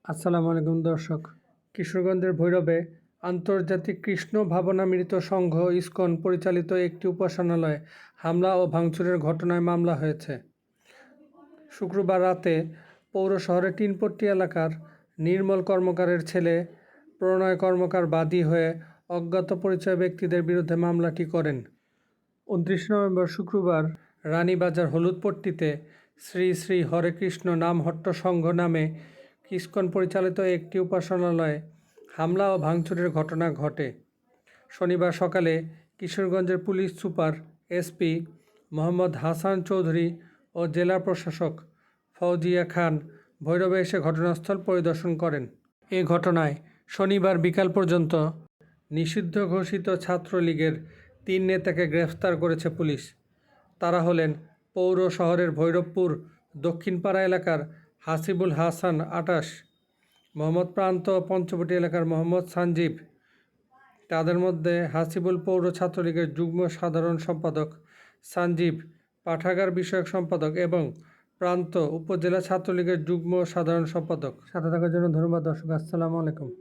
আসসালামু আলাইকুম দর্শক। কিশোরগঞ্জের ভৈরবে আন্তর্জাতিক কৃষ্ণ ভাবনামৃত সংঘ ইসকন পরিচালিত একটি উপাসনালয়ে হামলা ও ভাঙচুরের ঘটনায় মামলা হয়েছে। শুক্রবার রাতে পৌর শহরের টিনপট্টি এলাকার নির্মল কর্মকারের ছেলে প্রণয় কর্মকার বাদী হয়ে অজ্ঞাত পরিচয় ব্যক্তিদের বিরুদ্ধে মামলাটি করেন। 29 নভেম্বর শুক্রবার রানীবাজার হলুদপট্টিতে শ্রী শ্রী হরেকৃষ্ণ নামহট্ট সংঘ নামে ইসকন পরিচালিত একটি উপাসনালয়ে হামলা ও ভাঙচুরের ঘটনা ঘটে। শনিবার সকালে কিশোরগঞ্জের police super SP Mohammad Hasan Chowdhury ও জেলা প্রশাসক ফৌজিয়া খান ভৈরবে এসে ঘটনাস্থল পরিদর্শন করেন। এ ঘটনায় শনিবার বিকাল পর্যন্ত নিষিদ্ধ ঘোষিত ছাত্রলীগের 3 নেতাকে গ্রেফতার করেছে পুলিশ। তারা হলেন পৌর শহরের ভৈরবপুর দক্ষিণপাড়া এলাকার হাসিবুল হাসান 28, মোহাম্মদ প্রান্ত পঞ্চবটি এলাকার মোহাম্মদ সঞ্জীব। তাদের মধ্যে হাসিবুল পৌর ছাত্রলীগের যুগ্ম সাধারণ সম্পাদক, সঞ্জীব পাঠাগার বিষয়ক সম্পাদক এবং প্রান্ত উপজেলা ছাত্রলীগের যুগ্ম সাধারণ সম্পাদক। সাথে থাকার জন্য ধন্যবাদ দর্শক। আসসালামু আলাইকুম।